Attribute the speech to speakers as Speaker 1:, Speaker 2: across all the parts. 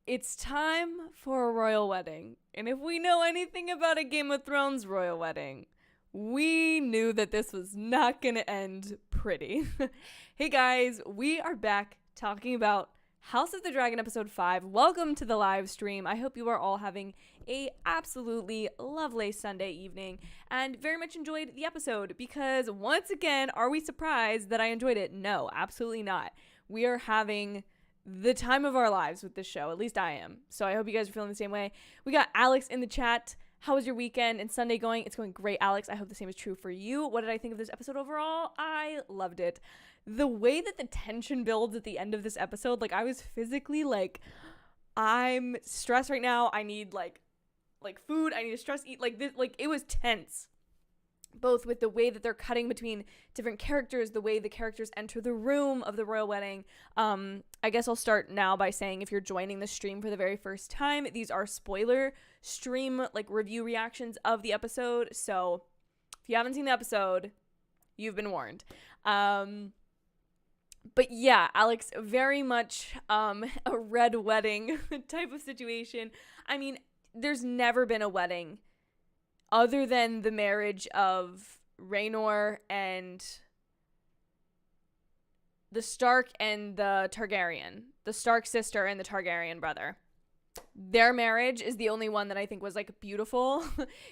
Speaker 1: It's time for a royal wedding. And if we know anything about a Game of Thrones royal wedding, we knew that this was not going to end pretty. Hey guys, we are back talking about House of the Dragon episode 5. Welcome to the live stream. I hope you are all having a absolutely lovely Sunday evening and very much enjoyed the episode, because once again, are we surprised that I enjoyed it? No, absolutely not. We are having the time of our lives with this show. At least I am. So I hope you guys are feeling the same way. We got Alex in the chat. How was your weekend and Sunday going? It's going great, Alex. I hope the same is true for you. What did I think of this episode overall? I loved it. The way that the tension builds at the end of this episode, like I was physically like, I'm stressed right now. I need like food. I need to stress eat. Like this, like it was tense. Both with the way that they're cutting between different characters, the way the characters enter the room of the royal wedding. I guess I'll start now by saying, if you're joining the stream for the very first time, these are spoiler stream like review reactions of the episode. So if you haven't seen the episode, you've been warned. But yeah, Alex, very much a red wedding type of situation. I mean, there's never been a wedding other than the marriage of Rhaenys and the Stark and the Targaryen, the Stark sister and the Targaryen brother. Their marriage is the only one that I think was like beautiful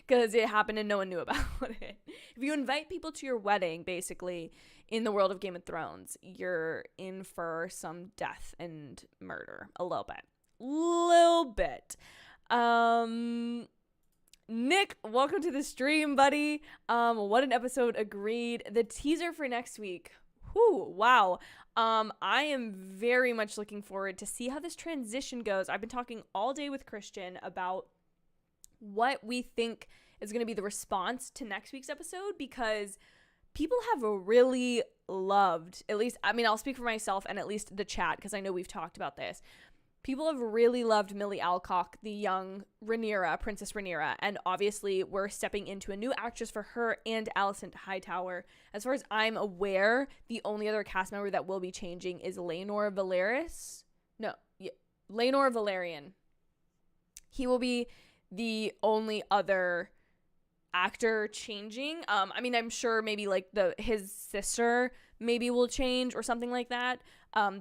Speaker 1: because it happened and no one knew about it. If you invite people to your wedding, basically in the world of Game of Thrones, you're in for some death and murder a little bit. Nick, welcome to the stream, buddy. What an episode. Agreed. The teaser for next week. Whew, wow. I am very much looking forward to see how this transition goes. I've been talking all day with Christian about what we think is going to be the response to next week's episode, because people have really loved, at least, I mean, I'll speak for myself and at least the chat, because I know we've talked about this. People have really loved Milly Alcock, the young Rhaenyra, Princess Rhaenyra, and obviously we're stepping into a new actress for her and Alicent Hightower. As far as I'm aware, the only other cast member that will be changing is Laenor Valerian. He will be the only other actor changing. I mean, I'm sure maybe like his sister maybe will change or something like that,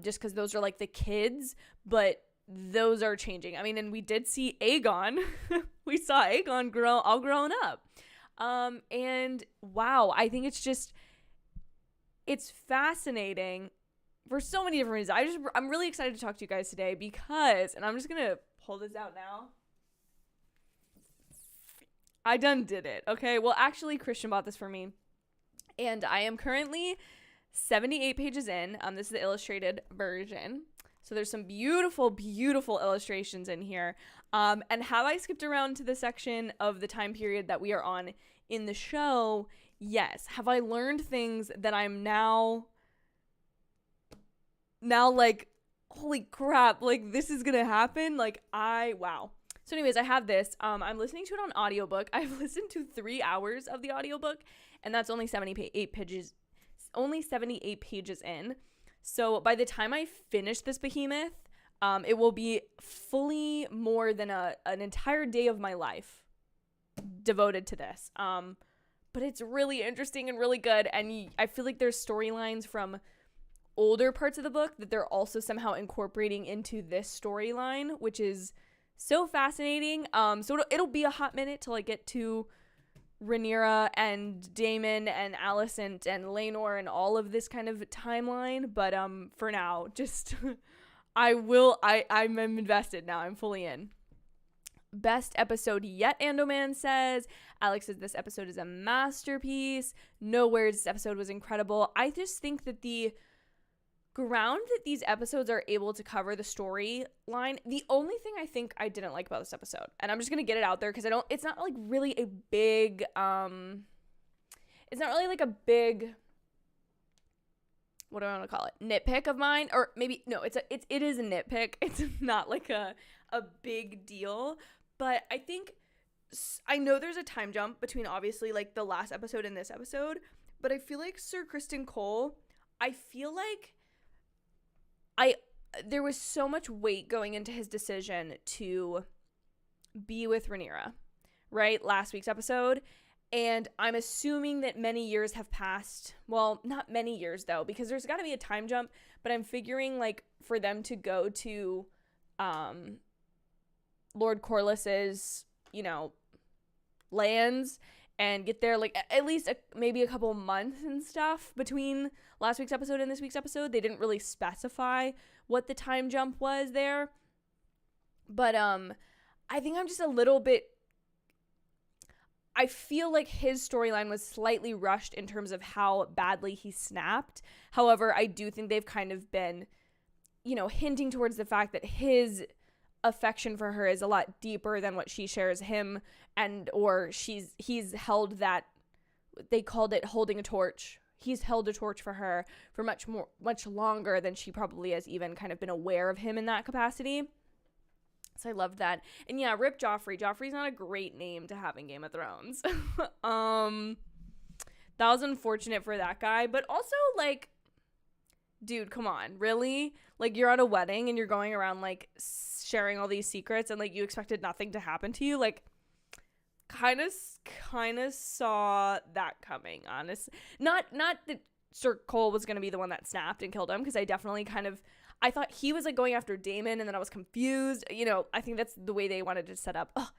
Speaker 1: just because those are like the kids, but those are changing. I mean, and we did see Aegon. We saw Aegon all grown up. And wow, I think it's fascinating for so many different reasons. I'm really excited to talk to you guys today because, and I'm just gonna pull this out now. I done did it. Okay. Well, actually, Christian bought this for me, and I am currently 78 pages in. This is the illustrated version. So there's some beautiful, beautiful illustrations in here. And have I skipped around to the section of the time period that we are on in the show? Yes. Have I learned things that I'm now like, holy crap, like this is going to happen? Like wow. So anyways, I have this. I'm listening to it on audiobook. I've listened to 3 hours of the audiobook, and that's only 78 pages. Only 78 pages in. So by the time I finish this behemoth, it will be fully more than an entire day of my life devoted to this. But it's really interesting and really good. And I feel like there's storylines from older parts of the book that they're also somehow incorporating into this storyline, which is so fascinating. So it'll be a hot minute till I get to Rhaenyra and Daemon and Alicent and Laenor and all of this kind of timeline, but for now, just I'm invested now. I'm fully in. Best episode yet, Andoman says. Alex says this episode is a masterpiece. No words, this episode was incredible. I just think that the ground that these episodes are able to cover the storyline, the only thing I think I didn't like about this episode, and I'm just gonna get it out there because it's not like really a big it's not really like a big, what do I want to call it, nitpick of mine, or maybe no, it is a nitpick. It's not like a big deal, but I think I know there's a time jump between obviously like the last episode and this episode, but I feel like Sir Criston Cole, I feel like there was so much weight going into his decision to be with Rhaenyra, right? Last week's episode. And I'm assuming that many years have passed. Well, not many years though, because there's got to be a time jump, but I'm figuring like for them to go to Lord Corlys's, lands and get there, like at least maybe a couple months and stuff between last week's episode and this week's episode. They didn't really specify what the time jump was there. But I think I'm just a little bit, I feel like his storyline was slightly rushed in terms of how badly he snapped. However, I do think they've kind of been, hinting towards the fact that his affection for her is a lot deeper than what she shares him, or he's held that, they called it holding a torch. He's held a torch for her for much longer than she probably has even kind of been aware of him in that capacity. So I loved that. And yeah, rip Joffrey. Joffrey's not a great name to have in Game of Thrones. That was unfortunate for that guy, but also like, dude, come on, really? Like, you're at a wedding and you're going around like sharing all these secrets and like you expected nothing to happen to you. Like, kind of saw that coming, honestly. Not that Sir Cole was going to be the one that snapped and killed him, because I definitely I thought he was like going after Daemon, and then I was confused. I think that's the way they wanted to set up. Ugh,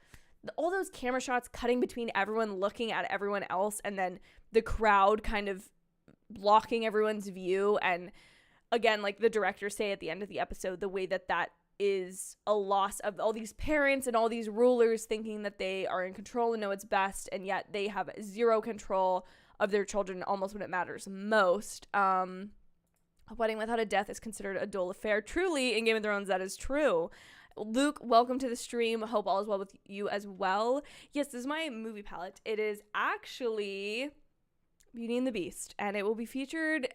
Speaker 1: all those camera shots cutting between everyone looking at everyone else, and then the crowd kind of blocking everyone's view. And again, like the directors say at the end of the episode, the way that is a loss of all these parents and all these rulers thinking that they are in control and know what's best, and yet they have zero control of their children almost when it matters most. A wedding without a death is considered a dull affair. Truly, in Game of Thrones, that is true. Luke, welcome to the stream. Hope all is well with you as well. Yes, this is my movie palette. It is actually Beauty and the Beast, and it will be featured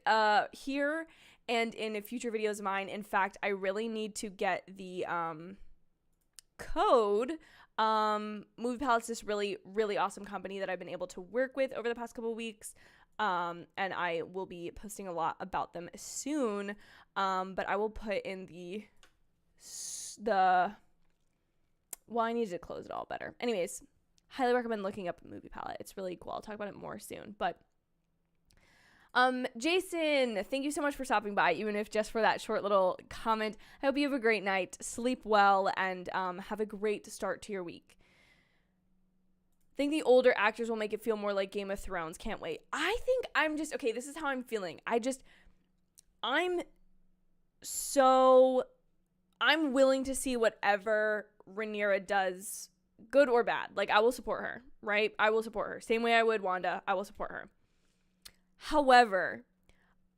Speaker 1: here and in future videos of mine. In fact, I really need to get the code. Movie Palette's this really, really awesome company that I've been able to work with over the past couple weeks. And I will be posting a lot about them soon. But I will put in well, I need to close it all better. Anyways, highly recommend looking up Movie Palette. It's really cool. I'll talk about it more soon. But Jason, thank you so much for stopping by, even if just for that short little comment. I hope you have a great night, sleep well, and have a great start to your week. Think the older actors will make it feel more like Game of Thrones. Can't wait. I think okay, this is how I'm feeling. I'm willing to see whatever Rhaenyra does, good or bad. Like, I will support her, right? I will support her. Same way I would Wanda. I will support her. However,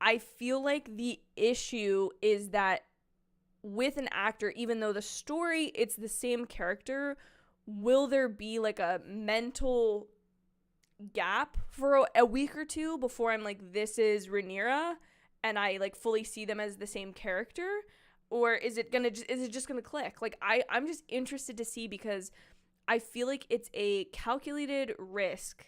Speaker 1: I feel like the issue is that with an actor, even though the story, it's the same character, will there be like a mental gap for a week or two before I'm like, this is Rhaenyra, and I like fully see them as the same character? Or is it just gonna click? Like, I'm just interested to see, because I feel like it's a calculated risk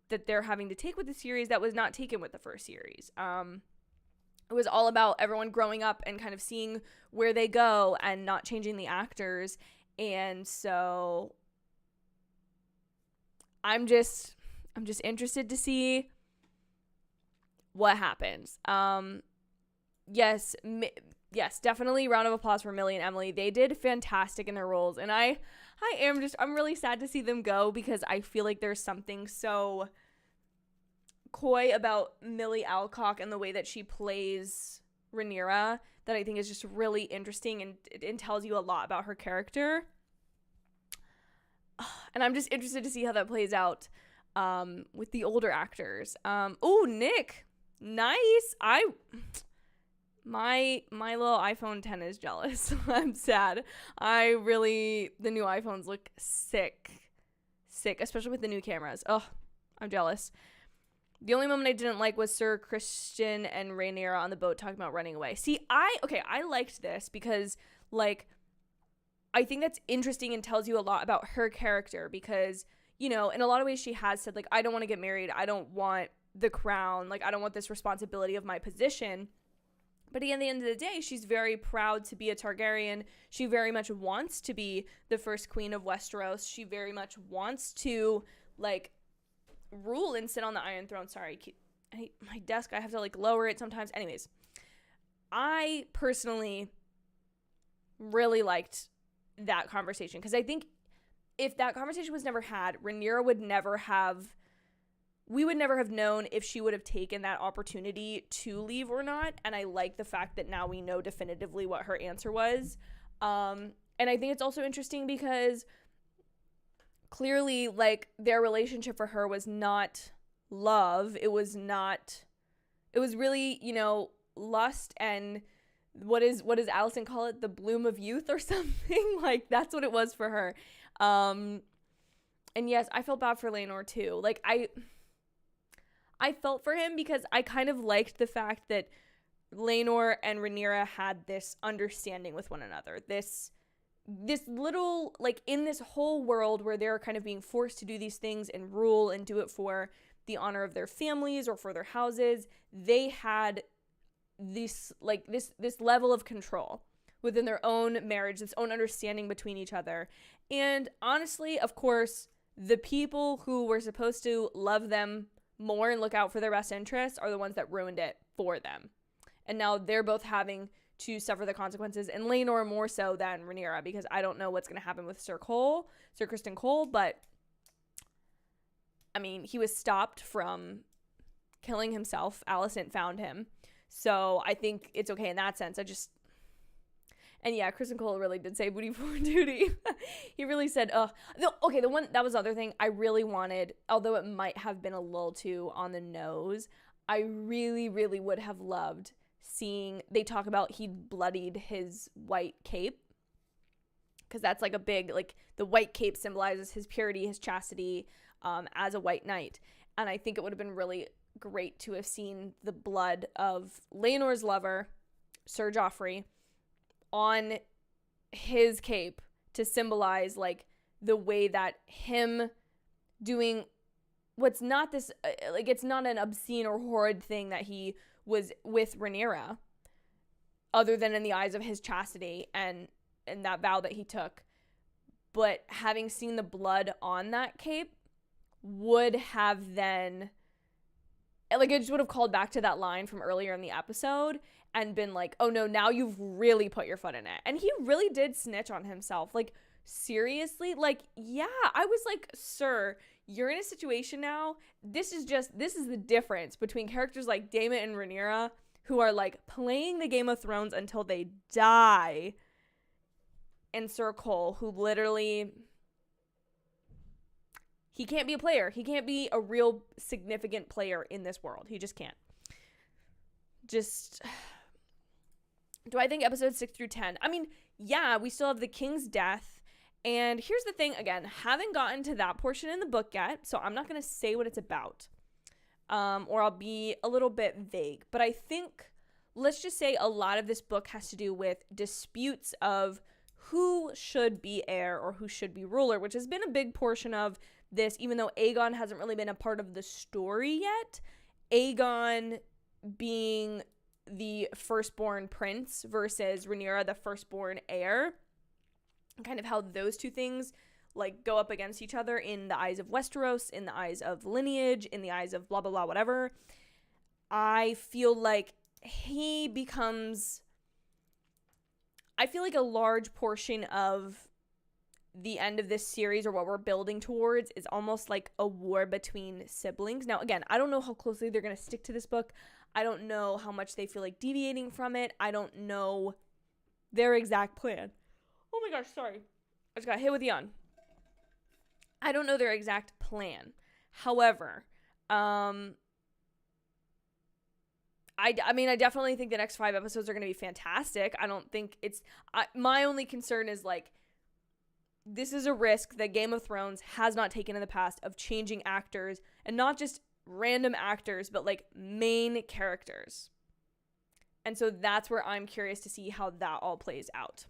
Speaker 1: that they're having to take with the series that was not taken with the first series. It was all about everyone growing up and kind of seeing where they go and not changing the actors. And so I'm just interested to see what happens. Yes, definitely round of applause for Milly and Emily. They did fantastic in their roles, and I'm really sad to see them go, because I feel like there's something so coy about Milly Alcock and the way that she plays Rhaenyra that I think is just really interesting, and it tells you a lot about her character. And I'm just interested to see how that plays out with the older actors. Oh, Nick, nice. My little iPhone 10 is jealous. I'm sad. The new iPhones look sick, especially with the new cameras. Oh, I'm jealous. The only moment I didn't like was Sir Christian and Rhaenyra on the boat talking about running away. See, I liked this because, like, I think that's interesting and tells you a lot about her character, because, in a lot of ways she has said, like, I don't want to get married. I don't want the crown. Like, I don't want this responsibility of my position. But at the end of the day, she's very proud to be a Targaryen. She very much wants to be the first queen of Westeros. She very much wants to, like, rule and sit on the Iron Throne. Sorry, my desk, I have to, like, lower it sometimes. Anyways, I personally really liked that conversation, because I think if that conversation was never had, Rhaenyra would never have, we would never have known if she would have taken that opportunity to leave or not. And I like the fact that now we know definitively what her answer was. And I think it's also interesting because clearly, like, their relationship for her was not love. It was really, you know, lust and what does Alicent call it? The bloom of youth or something. Like, that's what it was for her. And yes, I felt bad for Laenor too. Like, I felt for him because I kind of liked the fact that Laenor and Rhaenyra had this understanding with one another. This little, like, in this whole world where they're kind of being forced to do these things and rule and do it for the honor of their families or for their houses, they had this, like, this level of control within their own marriage, this own understanding between each other. And honestly, of course, the people who were supposed to love them more and look out for their best interests are the ones that ruined it for them. And now they're both having to suffer the consequences, and Laenor more so than Rhaenyra, because I don't know what's going to happen with Sir Criston Cole, but I mean, he was stopped from killing himself. Alicent found him. So I think it's okay in that sense. And yeah, Criston Cole really did say booty for duty. He really said, okay, that was the other thing I really wanted, although it might have been a little too on the nose. I really, really would have loved seeing, they talk about he bloodied his white cape, because that's like a big, like, the white cape symbolizes his purity, his chastity, as a white knight. And I think it would have been really great to have seen the blood of Laenor's lover, Sir Joffrey, on his cape to symbolize, like, the way that him doing what's not this, like, it's not an obscene or horrid thing that he was with Rhaenyra, other than in the eyes of his chastity and that vow that he took. But having seen the blood on that cape would have then, like, it just would have called back to that line from earlier in the episode and been like, oh no, now you've really put your foot in it. And he really did snitch on himself. Like, seriously? Like, yeah, I was like, sir, you're in a situation now. This is the difference between characters like Daemon and Rhaenyra, who are, like, playing the Game of Thrones until they die, and Sir Cole, who literally, he can't be a player. He can't be a real significant player in this world. He just can't. Do I think episodes 6 through 10? I mean, yeah, we still have the king's death. And here's the thing, again, haven't gotten to that portion in the book yet, so I'm not going to say what it's about. Or I'll be a little bit vague. But I think, let's just say a lot of this book has to do with disputes of who should be heir or who should be ruler, which has been a big portion of this, even though Aegon hasn't really been a part of the story yet. Aegon being the firstborn prince versus Rhaenyra, the firstborn heir, and kind of how those two things, like, go up against each other in the eyes of Westeros, in the eyes of lineage, in the eyes of blah, blah, blah, whatever. I feel like I feel like a large portion of the end of this series, or what we're building towards, is almost like a war between siblings. Now, again, I don't know how closely they're going to stick to this book. I don't know how much they feel like deviating from it. I don't know their exact plan. Oh my gosh, sorry. I just got hit with a yawn. I don't know their exact plan. However, I mean, I definitely think the next 5 episodes are going to be fantastic. I don't think my only concern is, like, this is a risk that Game of Thrones has not taken in the past, of changing actors, and not just random actors, but, like, main characters. And so that's where I'm curious to see how that all plays out.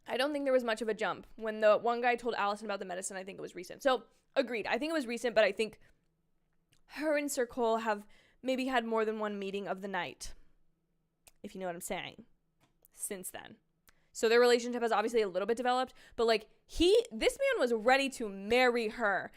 Speaker 1: I don't think there was much of a jump. When the one guy told Alicent about the medicine, I think it was recent. So, agreed. I think it was recent, but I think her and Sir Cole have maybe had more than one meeting of the night, if you know what I'm saying, since then. So their relationship has obviously a little bit developed, but like this man was ready to marry her.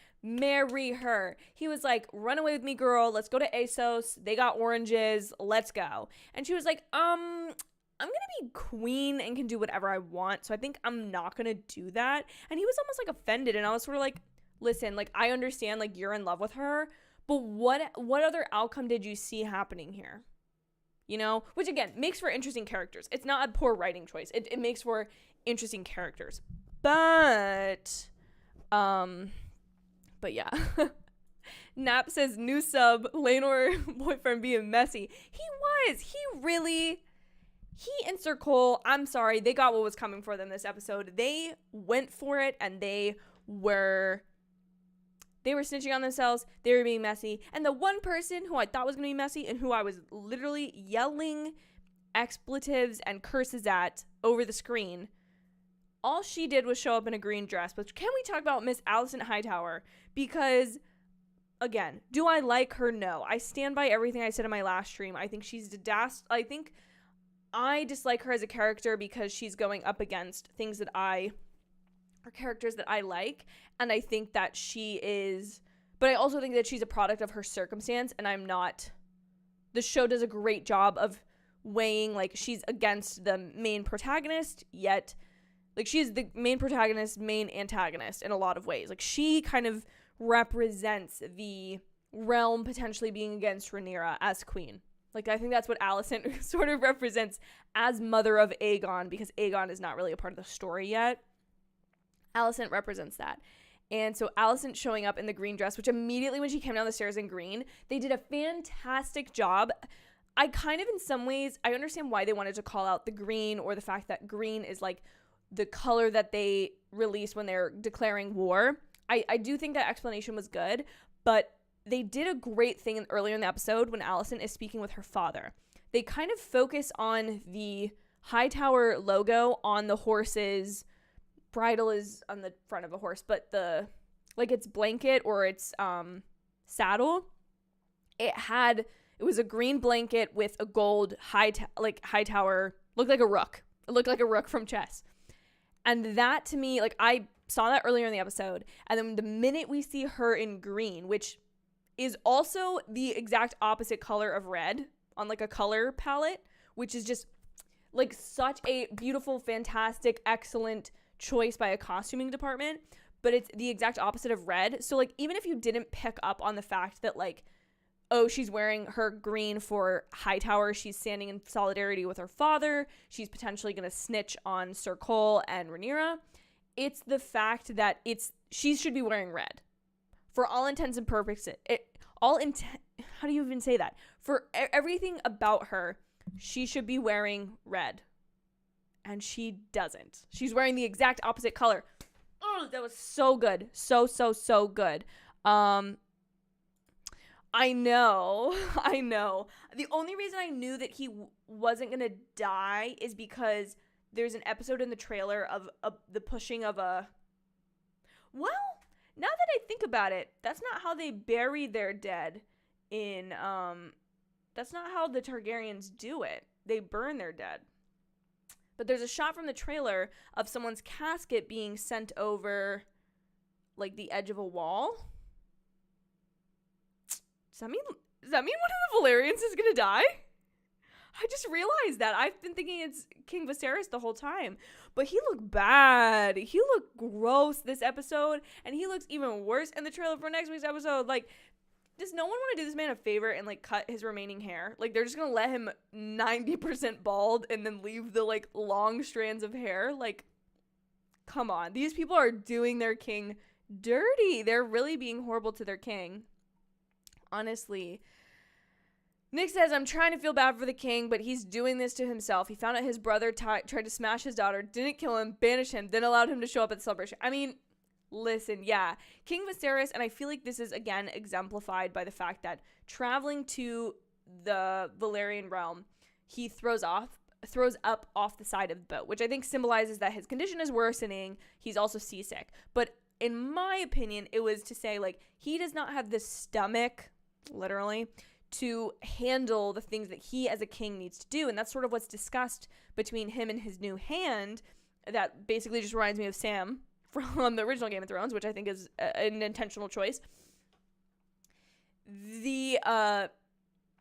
Speaker 1: He was like, run away with me, girl. Let's go to ASOS. They got oranges. Let's go. And she was like, I'm going to be queen and can do whatever I want. So I think I'm not going to do that. And he was almost like offended. And I was sort of like, listen, like, I understand, like, you're in love with her, but what other outcome did you see happening here? You know, which again makes for interesting characters. It's not a poor writing choice. It makes for interesting characters. But yeah. Nap says new sub, Laenor boyfriend being messy. He and Sir Cole, I'm sorry, they got what was coming for them this episode. They went for it and they were snitching on themselves. They were being messy. And the one person who I thought was going to be messy and who I was literally yelling expletives and curses at over the screen, all she did was show up in a green dress. But can we talk about Miss Alicent Hightower? Because, again, do I like her? No. I stand by everything I said in my last stream. I think she's I think I dislike her as a character because she's going up against things that characters that I like, and I think that but I also think that she's a product of her circumstance, and the show does a great job of weighing, like, she's against the main protagonist, yet, like, she's the main protagonist, main antagonist in a lot of ways. Like, she kind of represents the realm potentially being against Rhaenyra as queen. Like, I think that's what Alicent sort of represents as mother of Aegon, because Aegon is not really a part of the story yet. Alicent represents that. And so Alicent showing up in the green dress, which immediately when she came down the stairs in green, they did a fantastic job. I kind of, in some ways, I understand why they wanted to call out the green, or the fact that green is like the color that they release when they're declaring war. I do think that explanation was good, but they did a great thing earlier in the episode when Alicent is speaking with her father. They kind of focus on the Hightower logo on the horse's bridle is on the front of a horse, but its blanket or its saddle, it was a green blanket with a gold Hightower, looked like a rook. It looked like a rook from chess. And that, to me, like, I saw that earlier in the episode, and then the minute we see her in green, which is also the exact opposite color of red on like a color palette, which is just like such a beautiful, fantastic, excellent choice by a costuming department, but it's the exact opposite of red. So like, even if you didn't pick up on the fact that like, oh, she's wearing her green for Hightower, she's standing in solidarity with her father, she's potentially going to snitch on Sir Cole and Rhaenyra, it's the fact that she should be wearing red. For all intents and purposes, how do you even say that? For everything about her, she should be wearing red. And she doesn't. She's wearing the exact opposite color. Oh, that was so good. So good. I know. The only reason I knew that he wasn't going to die is because there's an episode in the trailer of the pushing of a... Well, now that I think about it, that's not how they bury their dead in... That's not how the Targaryens do it. They burn their dead. But there's a shot from the trailer of someone's casket being sent over, like, the edge of a wall. Does that mean one of the Valyrians is gonna die? I just realized that. I've been thinking it's King Viserys the whole time. But he looked bad. He looked gross this episode. And he looks even worse in the trailer for next week's episode. Like, does no one want to do this man a favor and, like, cut his remaining hair? Like, they're just gonna let him 90% bald and then leave the, like, long strands of hair? Like, come on. These people are doing their king dirty. They're really being horrible to their king. Honestly. Nick says, I'm trying to feel bad for the king, but he's doing this to himself. He found out his brother tried to smash his daughter, didn't kill him, banished him, then allowed him to show up at the celebration. I mean... Listen, yeah, King Viserys, and I feel like this is, again, exemplified by the fact that traveling to the Valyrian realm, he throws up off the side of the boat, which I think symbolizes that his condition is worsening. He's also seasick. But in my opinion, it was to say, like, he does not have the stomach, literally, to handle the things that he as a king needs to do. And that's sort of what's discussed between him and his new hand. That basically just reminds me of Sam from the original Game of Thrones, which I think is an intentional choice.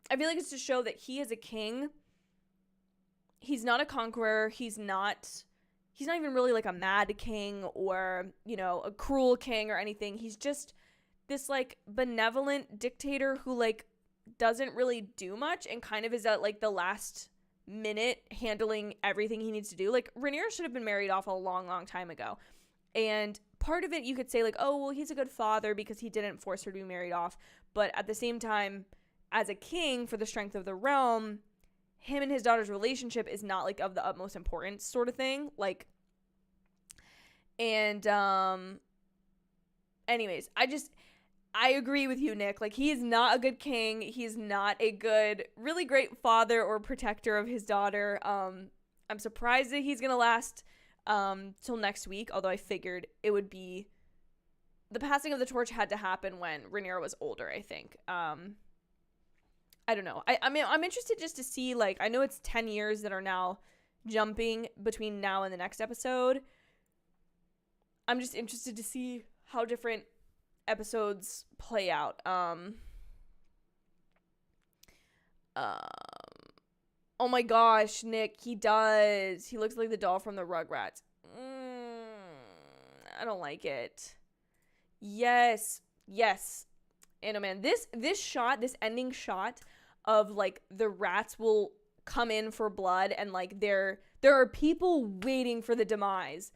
Speaker 1: I feel like it's to show that he as a king, he's not a conqueror. He's not even really like a mad king or, a cruel king or anything. He's just this like benevolent dictator who like doesn't really do much and kind of is at like the last minute handling everything he needs to do. Like Rhaenyra should have been married off a long, long time ago. And part of it you could say like, oh, well, he's a good father because he didn't force her to be married off. But at the same time, as a king, for the strength of the realm, him and his daughter's relationship is not like of the utmost importance sort of thing. Like, and anyways, I agree with you, Nick. Like, he is not a good king. He's not a good, really great father or protector of his daughter. I'm surprised that he's gonna last till next week, although I figured it would be, the passing of the torch had to happen when Rhaenyra was older, I think. I don't know. I mean, I'm interested just to see, like, I know it's 10 years that are now jumping between now and the next episode. I'm just interested to see how different episodes play out. Oh my gosh, Nick, he does. He looks like the doll from the Rugrats. I don't like it. Yes. And oh man, this shot, this ending shot of like the rats will come in for blood and like there are people waiting for the demise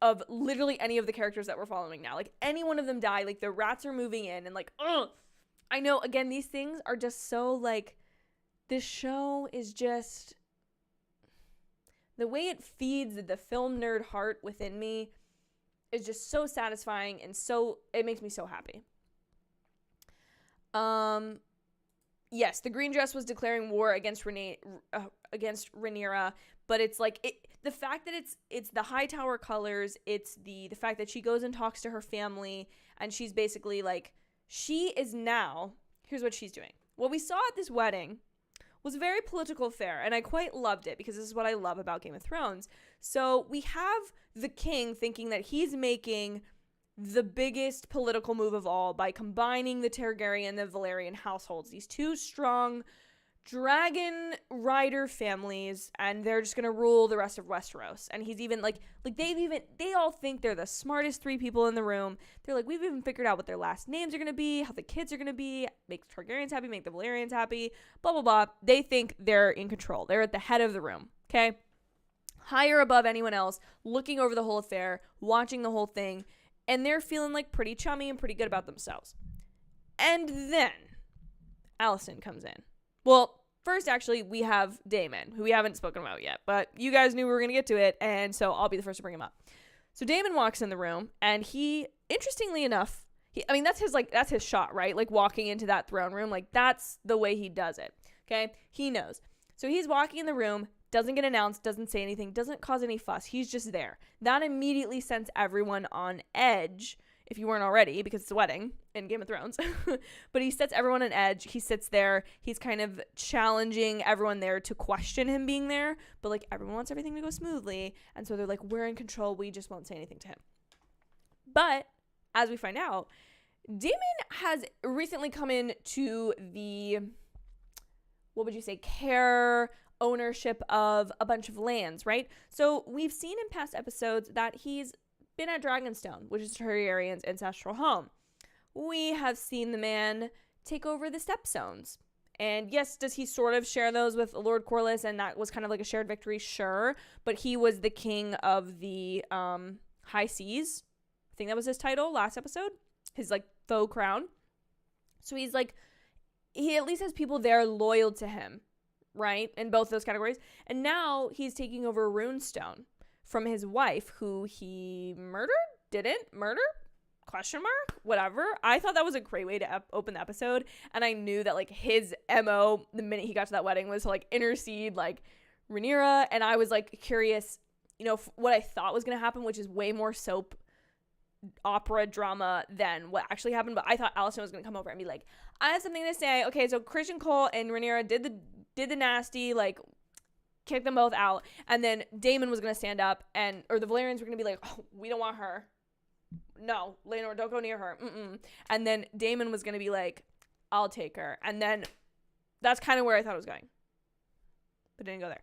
Speaker 1: of literally any of the characters that we're following now. Like any one of them die, like the rats are moving in and like, I know, again, these things are just so like, this show is just, the way it feeds the film nerd heart within me is just so satisfying and so, it makes me so happy. Yes, the green dress was declaring war against Rhaenyra, but it's like the fact that it's the Hightower colors, it's the fact that she goes and talks to her family, and she's basically like, she is now, here's what she's doing. What we saw at this wedding was a very political affair, and I quite loved it because this is what I love about Game of Thrones. So we have the king thinking that he's making the biggest political move of all by combining the Targaryen and the Valyrian households, these two strong dragon rider families, and they're just gonna rule the rest of Westeros. And he's even like they all think they're the smartest three people in the room. They're like, we've even figured out what their last names are gonna be, how the kids are gonna be, make the Targaryens happy, make the Valyrians happy, blah blah blah. They think they're in control. They're at the head of the room, okay? Higher above anyone else, looking over the whole affair, watching the whole thing. And they're feeling like pretty chummy and pretty good about themselves. And then Alicent comes in. Well, first, actually, we have Daemon, who we haven't spoken about yet. But you guys knew we were going to get to it, and so I'll be the first to bring him up. So Daemon walks in the room, and he, interestingly enough, that's his shot, right? Like, walking into that throne room. Like, that's the way he does it, okay? He knows. So he's walking in the room, doesn't get announced, doesn't say anything, doesn't cause any fuss. He's just there. That immediately sends everyone on edge, if you weren't already, because it's a wedding in Game of Thrones. But he sets everyone on edge. He sits there. He's kind of challenging everyone there to question him being there. But, like, everyone wants everything to go smoothly. And so they're like, we're in control. We just won't say anything to him. But, as we find out, Daemon has recently come in to the, what would you say, care, ownership of a bunch of lands, right? So we've seen in past episodes that he's been at Dragonstone, which is Targaryen's ancestral home. We have seen the man take over the Stepstones. And yes, does he sort of share those with Lord Corlys, and that was kind of like a shared victory? Sure. But he was the king of the High Seas. I think that was his title last episode. His, like, faux crown. So he's like, he at least has people there loyal to him, right? In both those categories. And now he's taking over Runestone from his wife, who he murdered? Didn't murder? Question mark? Whatever. I thought that was a great way to open the episode. And I knew that, like, his MO the minute he got to that wedding was to, like, intercede, like, Rhaenyra. And I was, like, curious, what I thought was going to happen, which is way more soap opera drama than what actually happened. But I thought Allison was going to come over and be like, I have something to say. Okay, so Christian Cole and Rhaenyra did the nasty, like, kick them both out. And then Daemon was going to stand up or the Valerians were going to be like, oh, we don't want her. No, Laenor, don't go near her. And then Daemon was going to be like, I'll take her. And then that's kind of where I thought it was going. But didn't go there.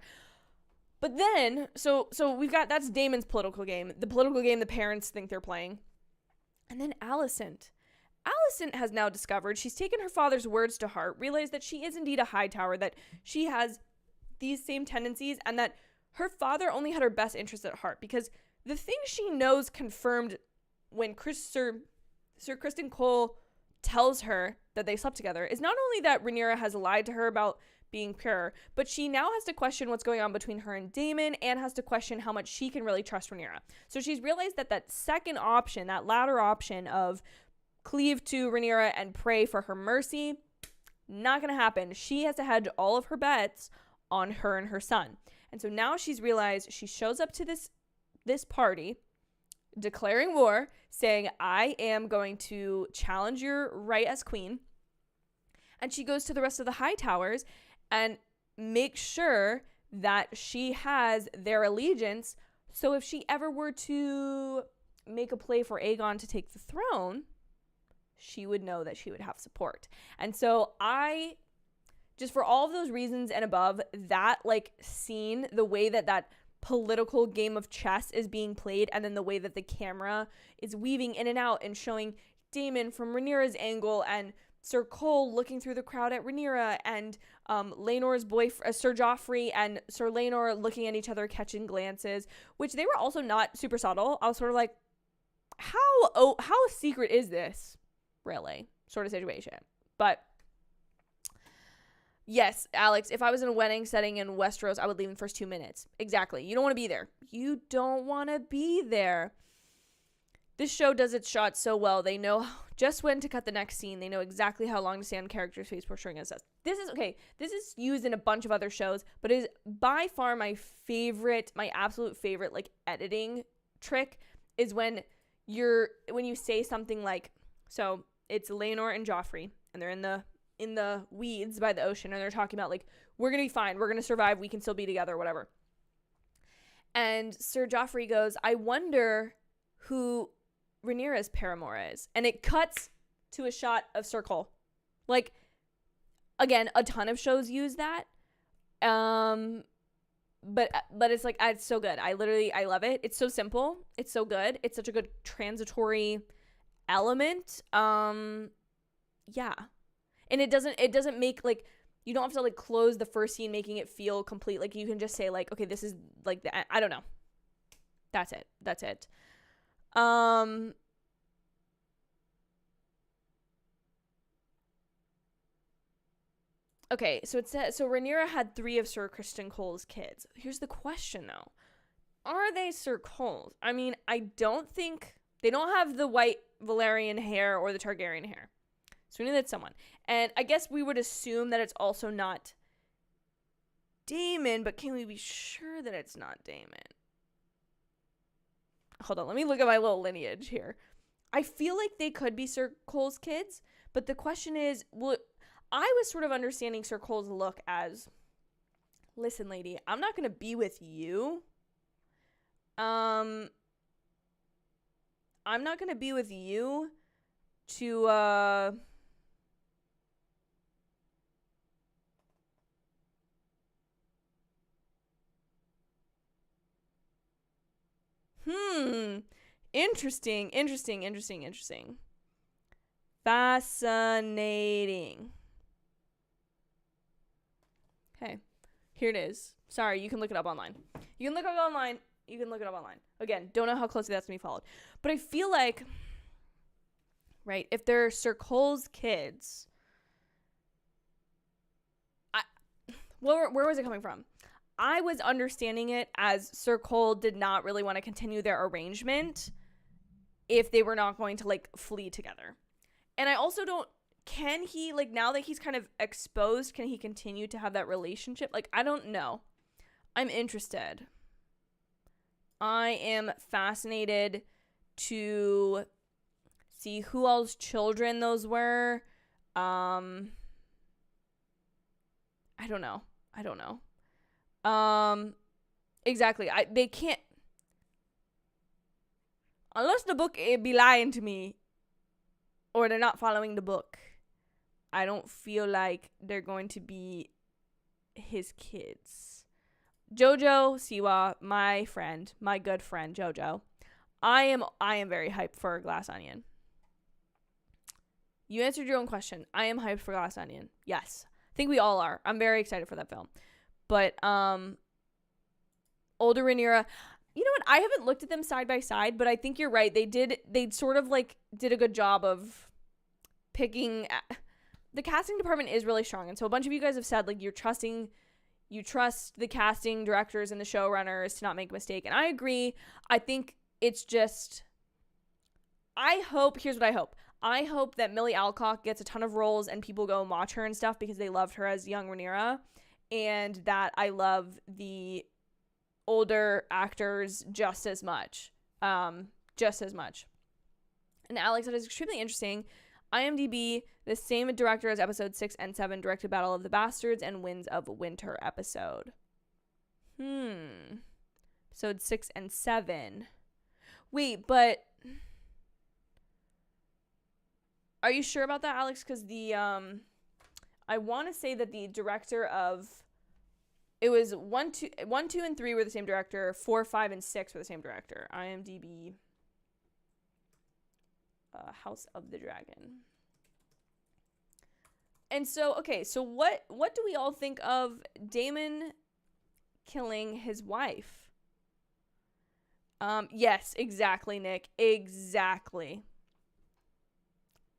Speaker 1: But then, so we've got, that's Daemon's political game. The political game the parents think they're playing. And then Alicent has now discovered, she's taken her father's words to heart, realized that she is indeed a Hightower, that she has these same tendencies, and that her father only had her best interest at heart. Because the thing she knows confirmed when Sir Criston Cole tells her that they slept together is not only that Rhaenyra has lied to her about being pure, but she now has to question what's going on between her and Daemon, and has to question how much she can really trust Rhaenyra. So she's realized that second option, that latter option of cleave to Rhaenyra and pray for her mercy, not gonna happen. She has to hedge all of her bets on her and her son. And so now she's realized, she shows up to this party declaring war, saying, I am going to challenge your right as queen. And she goes to the rest of the Hightowers and make sure that she has their allegiance. So if she ever were to make a play for Aegon to take the throne, she would know that she would have support. And so I, just for all of those reasons and above, that like scene, the way that political game of chess is being played, and then the way that the camera is weaving in and out and showing Daemon from Rhaenyra's angle, and Sir Cole looking through the crowd at Rhaenyra, and Laenor's boyfriend, Sir Joffrey, and Sir Laenor looking at each other, catching glances, which they were also not super subtle. I was sort of like, how secret is this, really, sort of situation. But yes, Alex, if I was in a wedding setting in Westeros, I would leave in the first 2 minutes. Exactly. You don't want to be there. You don't want to be there. This show does its shots so well. They know just when to cut the next scene. They know exactly how long to stay on character's face portraying us. This is used in a bunch of other shows, but it is by far my absolute favorite, like, editing trick is when you say something like, so it's Laenor and Joffrey, and they're in the weeds by the ocean, and they're talking about, like, we're gonna be fine, we're gonna survive, we can still be together, whatever. And Sir Joffrey goes, I wonder who Rhaenyra's paramour is. And it cuts to a shot of Sir Cole. Like, again, a ton of shows use that. But it's like, it's so good. I love it. It's so simple. It's so good. It's such a good transitory element. Yeah. And it doesn't make, like, you don't have to, like, close the first scene making it feel complete. Like, you can just say, like, okay, this is, like, I don't know. That's it. Okay, so it says, so Rhaenyra had 3 of Sir Criston Cole's kids. Here's the question, though. Are they Sir Cole's? I mean, I don't think, they don't have the white Valerian hair or the Targaryen hair. So we know that's someone. And I guess we would assume that it's also not Daemon, but can we be sure that it's not Daemon? Hold on, let me look at my little lineage here. I feel like they could be Sir Cole's kids, but the question is, I was sort of understanding Sir Cole's look as, listen, lady, I'm not going to be with you. I'm not going to be with you to, Interesting. Fascinating. Okay, here it is. Sorry, you can look it up online. Again, don't know how closely that's going to be followed. But I feel like, right, if they're Sir Cole's kids, where was it coming from? I was understanding it as Sir Cole did not really want to continue their arrangement if they were not going to, like, flee together. And I also can he, like, now that he's kind of exposed, can he continue to have that relationship? Like, I don't know. I'm interested. I am fascinated to see who all's children those were. I don't know. Exactly. They can't, unless the book be lying to me or they're not following the book. I don't feel like they're going to be his kids. Jojo Siwa, my good friend Jojo. I am very hyped for Glass Onion. You answered your own question. I am hyped for Glass Onion. Yes. I think we all are. I'm very excited for that film. But older Rhaneyra, you know what? I haven't looked at them side by side, but I think you're right. They sort of like did a good job of picking. The casting department is really strong. And so a bunch of you guys have said like you trust the casting directors and the showrunners to not make a mistake. And I agree. I think it's just, here's what I hope. I hope that Milly Alcock gets a ton of roles and people go and watch her and stuff because they loved her as young Rhaneyra, and that I love the older actors just as much. And Alex, that is extremely interesting. IMDb, the same director as episode 6 and 7 directed Battle of the Bastards and Winds of Winter episode. Episode 6 and 7. Wait, but are you sure about that, Alex? Because I want to say that the director of, it was 1, 2, and 3 were the same director. 4, 5, and 6 were the same director. IMDb, House of the Dragon. And so, okay, so what do we all think of Daemon killing his wife? Yes, exactly, Nick. Exactly.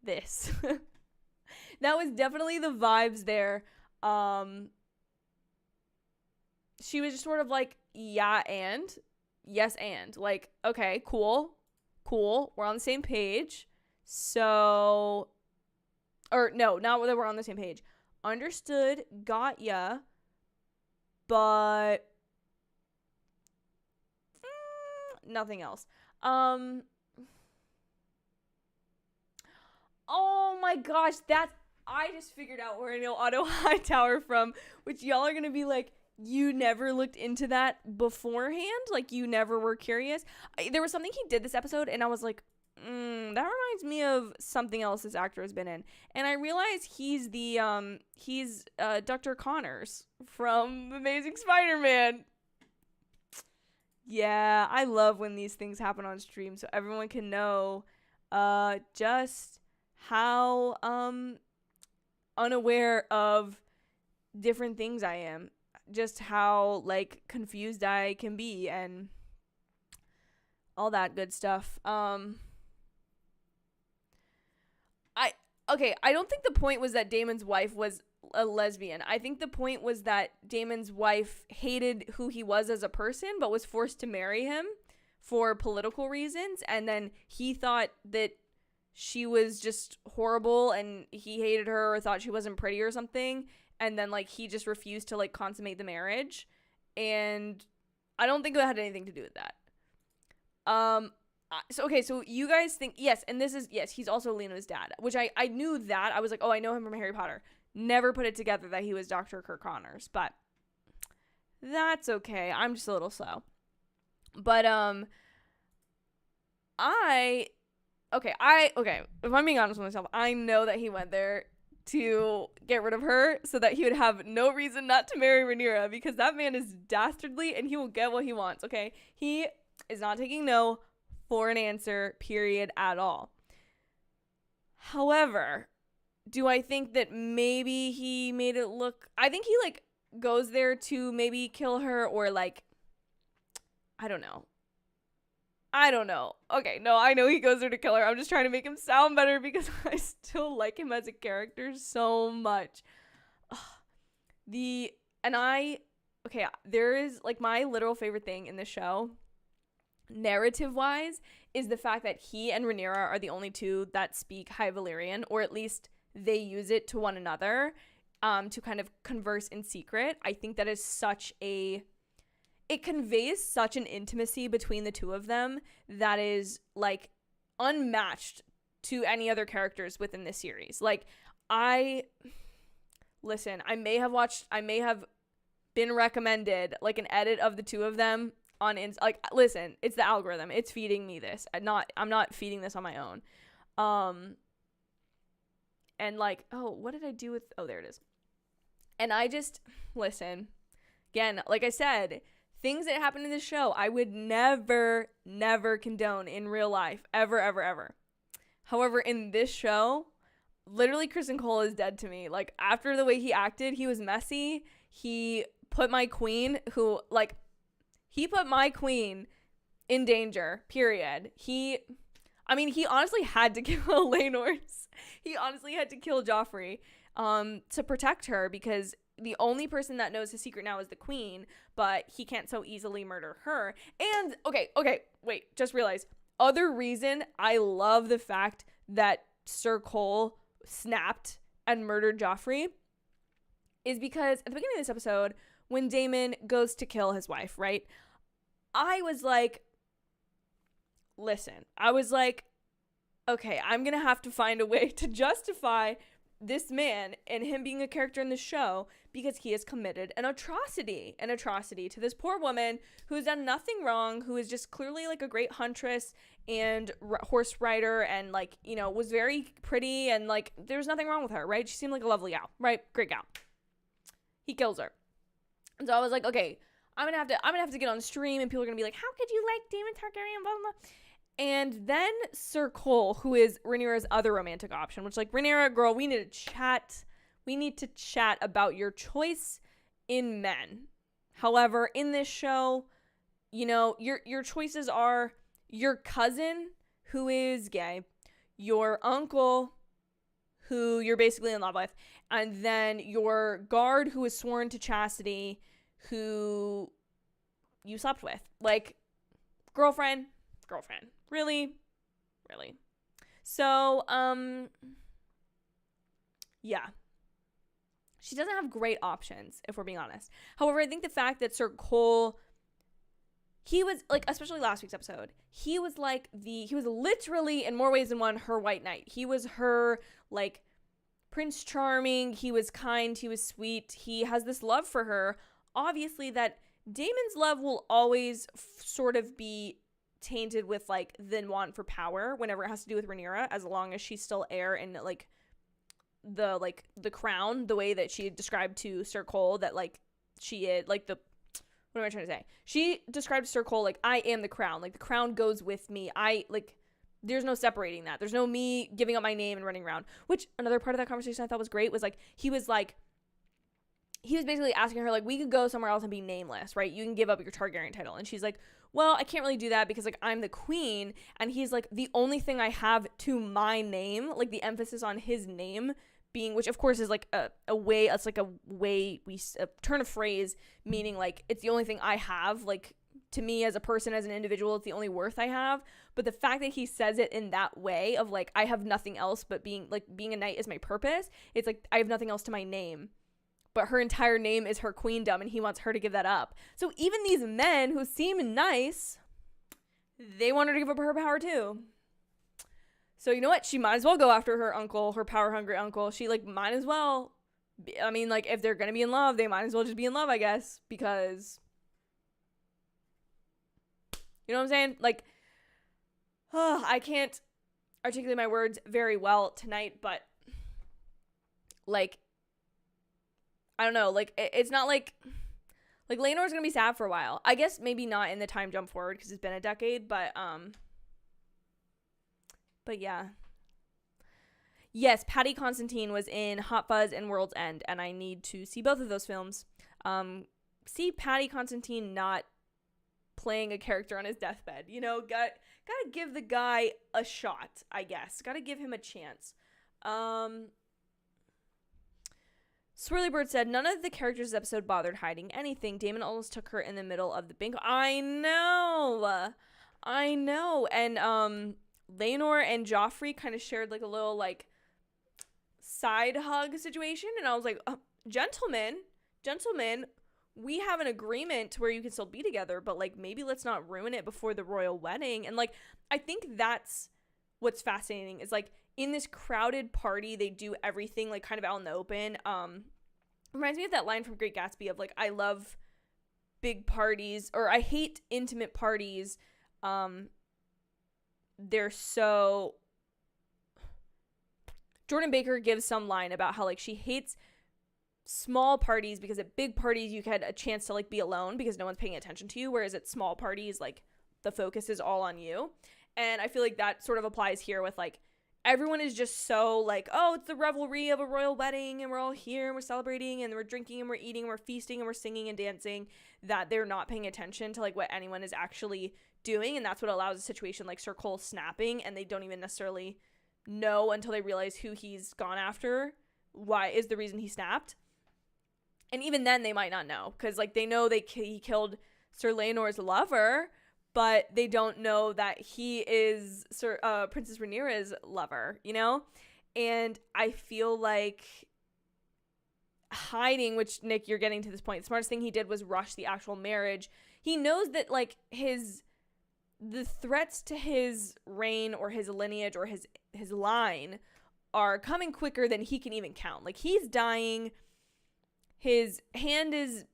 Speaker 1: This. That was definitely the vibes there. She was just sort of like, yeah, and yes, and like, okay, cool, we're on the same page. So, or no, not that we're on the same page. Understood, got ya, but nothing else. Oh my gosh, I just figured out where I know Otto Hightower from, which y'all are going to be like, you never looked into that beforehand? Like, you never were curious? There was something he did this episode, and I was like, that reminds me of something else this actor has been in. And I realized he's Dr. Connors from Amazing Spider-Man. Yeah, I love when these things happen on stream so everyone can know just how unaware of different things I am, just how like confused I can be and all that good stuff. I don't think the point was that Daemon's wife was a lesbian. I think the point was that Daemon's wife hated who he was as a person but was forced to marry him for political reasons, and then he thought that she was just horrible and he hated her or thought she wasn't pretty or something, and then like he just refused to like consummate the marriage. And I don't think it had anything to do with that. So you guys think, yes, and this is, yes, he's also Lena's dad, which I knew that. I was like, oh, I know him from Harry Potter. Never put it together that he was Dr. Kirk Connors, but that's okay. I'm just a little slow. But if I'm being honest with myself, I know that he went there to get rid of her so that he would have no reason not to marry Rhaenyra, because that man is dastardly and he will get what he wants, okay? He is not taking no for an answer, period, at all. However, do I think that maybe he made it look, I think he like goes there to maybe kill her, or like, I don't know. Okay, no, I know he goes there to kill her. I'm just trying to make him sound better because I still like him as a character so much. There is like my literal favorite thing in the show, narrative-wise, is the fact that he and Rhaenyra are the only two that speak High Valyrian, or at least they use it to one another to kind of converse in secret. I think that is such a it conveys such an intimacy between the two of them that is like unmatched to any other characters within this series. Like, I may have been recommended like an edit of the two of them on listen, it's the algorithm. It's feeding me this. I'm not feeding this on my own. And like, oh, what did I do with, oh, there it is. And I just, listen, again, like I said, things that happen in this show, I would never condone in real life, ever, ever, ever. However, in this show, literally Kristen Cole is dead to me. Like, after the way he acted, he was messy. He put my queen, he put my queen in danger, period. He honestly had to kill Rhaenyra's. He honestly had to kill Joffrey to protect her, because the only person that knows his secret now is the queen, but he can't so easily murder her. And, okay, wait, just realized. Other reason I love the fact that Sir Cole snapped and murdered Joffrey is because at the beginning of this episode, when Daemon goes to kill his wife, right? I was like, okay, I'm going to have to find a way to justify this man and him being a character in the show, because he has committed an atrocity to this poor woman who's done nothing wrong, who is just clearly like a great huntress and horse rider, and like, you know, was very pretty, and like there's nothing wrong with her, right? She seemed like a lovely gal, right? Great gal. He kills her. And so I was like, okay, I'm gonna have to get on stream, and people are gonna be like, how could you like Daemon Targaryen, blah, blah, blah. And then Sir Cole, who is Rhaenyra's other romantic option, which, like, Rhaenyra, girl, we need to chat. We need to chat about your choice in men. However, in this show, you know, your choices are your cousin, who is gay, your uncle, who you're basically in love with, and then your guard, who is sworn to chastity, who you slept with. Like, girlfriend. Really? So, yeah. She doesn't have great options, if we're being honest. However, I think the fact that Sir Cole, he was, like, especially last week's episode, he was literally, in more ways than one, her white knight. He was her, like, Prince Charming. He was kind. He was sweet. He has this love for her. Obviously, that Daemon's love will always sort of be tainted with like the want for power whenever it has to do with Rhaenyra, as long as she's still heir and like the crown, the way that she described to Sir Cole that like she is like the, what am I trying to say? She described to Sir Cole like, I am the crown, like the crown goes with me. I like, there's no separating that. There's no me giving up my name and running around. Which another part of that conversation I thought was great was like he was basically asking her like, we could go somewhere else and be nameless, right? You can give up your Targaryen title. And she's like, well, I can't really do that because like I'm the queen. And he's like, the only thing I have to my name, like the emphasis on his name being, which of course is like a turn of phrase, meaning like it's the only thing I have, like to me as a person, as an individual, it's the only worth I have. But the fact that he says it in that way of like, I have nothing else but being a knight is my purpose. It's like, I have nothing else to my name. But her entire name is her queendom, and he wants her to give that up. So even these men who seem nice, they want her to give up her power too. So you know what? She might as well go after her uncle, her power-hungry uncle. She, like, might as well. I mean, like, if they're going to be in love, they might as well just be in love, I guess. Because, you know what I'm saying? Like, I can't articulate my words very well tonight, but, like, I don't know, like, it's not like Rhaenyra's gonna be sad for a while. I guess maybe not in the time jump forward because it's been a decade, but yeah. Yes, Paddy Considine was in Hot Fuzz and World's End, and I need to see both of those films. See Paddy Considine not playing a character on his deathbed, you know, gotta give the guy a shot, I guess. Gotta give him a chance. Swirly Bird said, none of the characters this episode bothered hiding anything. Daemon almost took her in the middle of the bingo. I know. And Rhaenyra and Joffrey kind of shared like a little like side hug situation. And I was like, gentlemen, we have an agreement to where you can still be together, but like maybe let's not ruin it before the royal wedding. And like I think that's what's fascinating is like in this crowded party they do everything like kind of out in the open. Reminds me of that line from Great Gatsby of like, I love big parties, or I hate intimate parties. They're so... Jordan Baker gives some line about how like she hates small parties because at big parties you had a chance to like be alone because no one's paying attention to you, whereas at small parties like the focus is all on you. And I feel like that sort of applies here with like everyone is just so like, oh, it's the revelry of a royal wedding and we're all here and we're celebrating and we're drinking and we're eating and we're feasting and we're singing and dancing, that they're not paying attention to like what anyone is actually doing. And that's what allows a situation like Sir Cole snapping, and they don't even necessarily know until they realize who he's gone after, why is the reason he snapped. And even then they might not know, because like they know he killed Sir Laenor's lover, but they don't know that he is Princess Rhaenyra's lover, you know? And I feel like hiding, which, Nick, you're getting to this point, the smartest thing he did was rush the actual marriage. He knows that, like, the threats to his reign or his lineage or his line are coming quicker than he can even count. Like, he's dying. His hand is,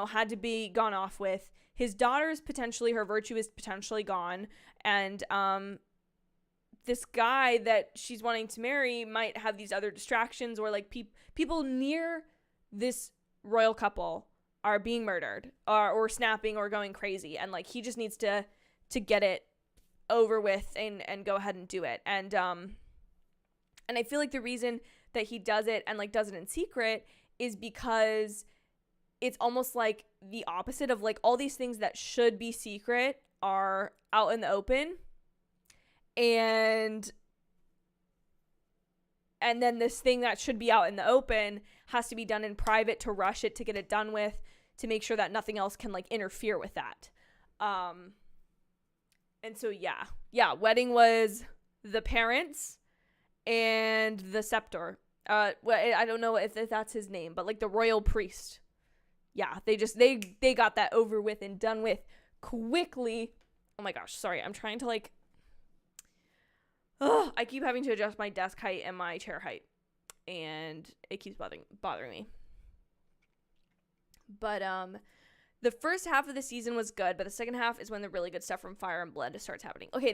Speaker 1: had to be gone off with. His daughter's potentially, her virtue is potentially gone. And this guy that she's wanting to marry might have these other distractions, or like people near this royal couple are being murdered or snapping or going crazy. And like, he just needs to get it over with and go ahead and do it. And I feel like the reason that he does it and like does it in secret is because it's almost like the opposite of like all these things that should be secret are out in the open. And then this thing that should be out in the open has to be done in private to rush it, to get it done with, to make sure that nothing else can like interfere with that. And so, yeah, wedding was the parents and the scepter. I don't know if that's his name, but like the royal priest. Yeah, they got that over with and done with quickly. Oh my gosh, sorry. I'm trying to like... I keep having to adjust my desk height and my chair height. And it keeps bothering me. But the first half of the season was good, but the second half is when the really good stuff from Fire and Blood starts happening. Okay,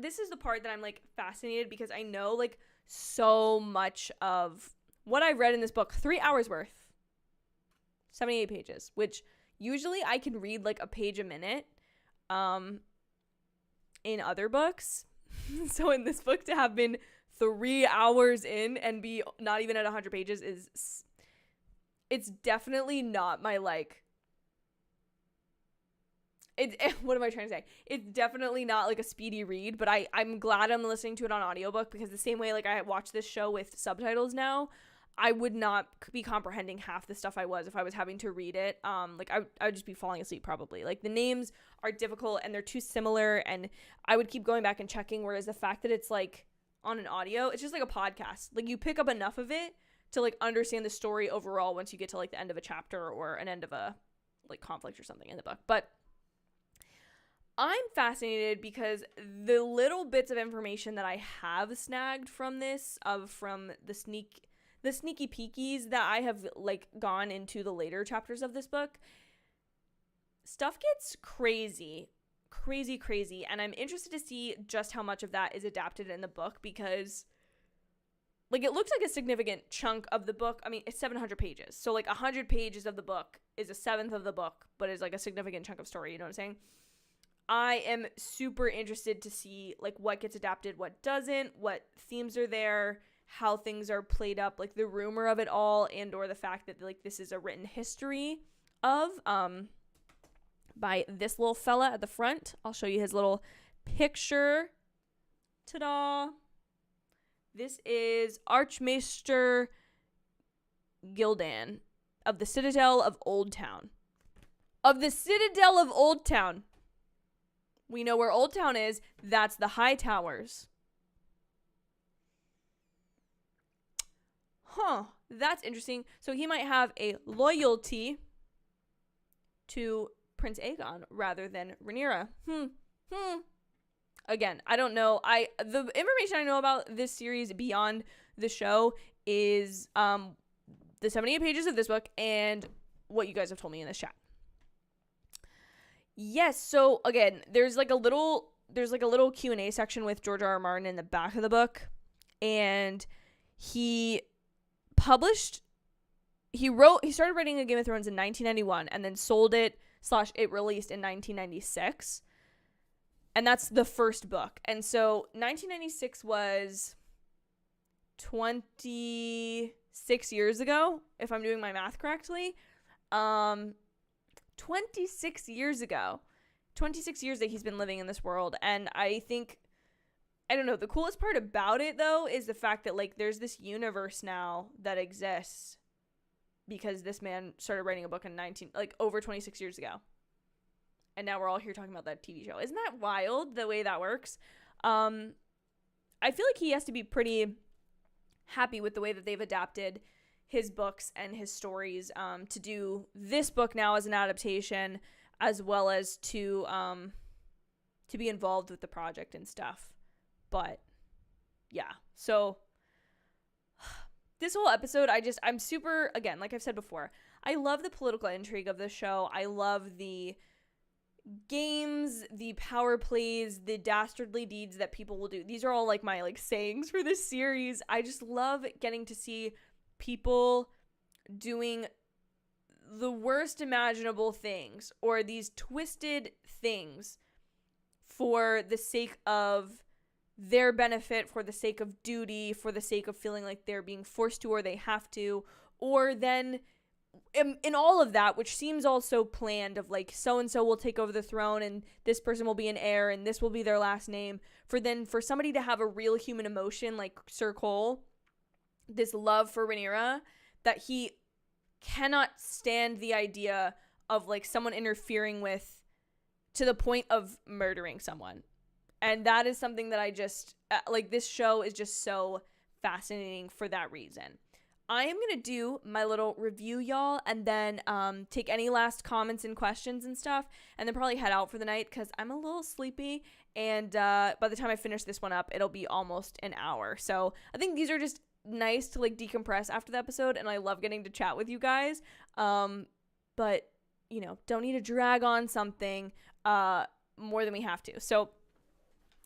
Speaker 1: this is the part that I'm like fascinated, because I know like so much of what I've read in this book, 3 hours worth. 78 pages, which usually I can read like a page a minute in other books. So in this book, to have been 3 hours in and be not even at 100 pages it's definitely not my like, what am I trying to say? It's definitely not like a speedy read, but I'm glad I'm listening to it on audiobook, because the same way like I watch this show with subtitles now, I would not be comprehending half the stuff I was if I was having to read it. Like I would just be falling asleep probably. Like the names are difficult and they're too similar, and I would keep going back and checking. Whereas the fact that it's like on an audio, it's just like a podcast. Like you pick up enough of it to like understand the story overall once you get to like the end of a chapter or an end of a like conflict or something in the book. But I'm fascinated because the little bits of information that I have snagged from this, from the sneaky peekies that I have like gone into the later chapters of this book, stuff gets crazy. And I'm interested to see just how much of that is adapted in the book, because like it looks like a significant chunk of the book. I mean, it's 700 pages. So like 100 pages of the book is a seventh of the book, but is like a significant chunk of story. You know what I'm saying? I am super interested to see like what gets adapted, what doesn't, what themes are there, how things are played up, like the rumor of it all, and or the fact that like this is a written history of by this little fella at the front. I'll show you his little picture. Ta-da! This is Archmaester Gildan of the Citadel of Old Town. Of the Citadel of Old Town. We know where Old Town is. That's the High Towers. Huh, that's interesting. So he might have a loyalty to Prince Aegon rather than Rhaenyra. Again, I don't know. The information I know about this series beyond the show is the 78 pages of this book and what you guys have told me in this chat. Yes, so again, there's like a little Q&A section with George R. R. Martin in the back of the book, and he started writing a Game of Thrones in 1991 and then sold it / it released in 1996. And that's the first book. And so 1996 was 26 years ago, if I'm doing my math correctly. 26 years ago. 26 years that he's been living in this world. And I think, I don't know, the coolest part about it, though, is the fact that, like, there's this universe now that exists because this man started writing a book in over 26 years ago. And now we're all here talking about that TV show. Isn't that wild, the way that works? I feel like he has to be pretty happy with the way that they've adapted his books and his stories to do this book now as an adaptation, as well as to be involved with the project and stuff. But, yeah. So, this whole episode, I'm super, again, like I've said before, I love the political intrigue of the show. I love the games, the power plays, the dastardly deeds that people will do. These are all like my sayings for this series. I just love getting to see people doing the worst imaginable things or these twisted things for the sake of their benefit, for the sake of duty, for the sake of feeling like they're being forced to or they have to, or then in all of that, which seems all so planned, of like so-and-so will take over the throne and this person will be an heir and this will be their last name, for somebody to have a real human emotion like Sir Cole, this love for Rhaenyra, that he cannot stand the idea of like someone interfering with to the point of murdering someone. And that is something that I just this show is just so fascinating for that reason. I am going to do my little review, y'all, and then take any last comments and questions and stuff, and then probably head out for the night because I'm a little sleepy, and by the time I finish this one up, it'll be almost an hour. So I think these are just nice to like decompress after the episode, and I love getting to chat with you guys, but, you know, don't need to drag on something more than we have to. So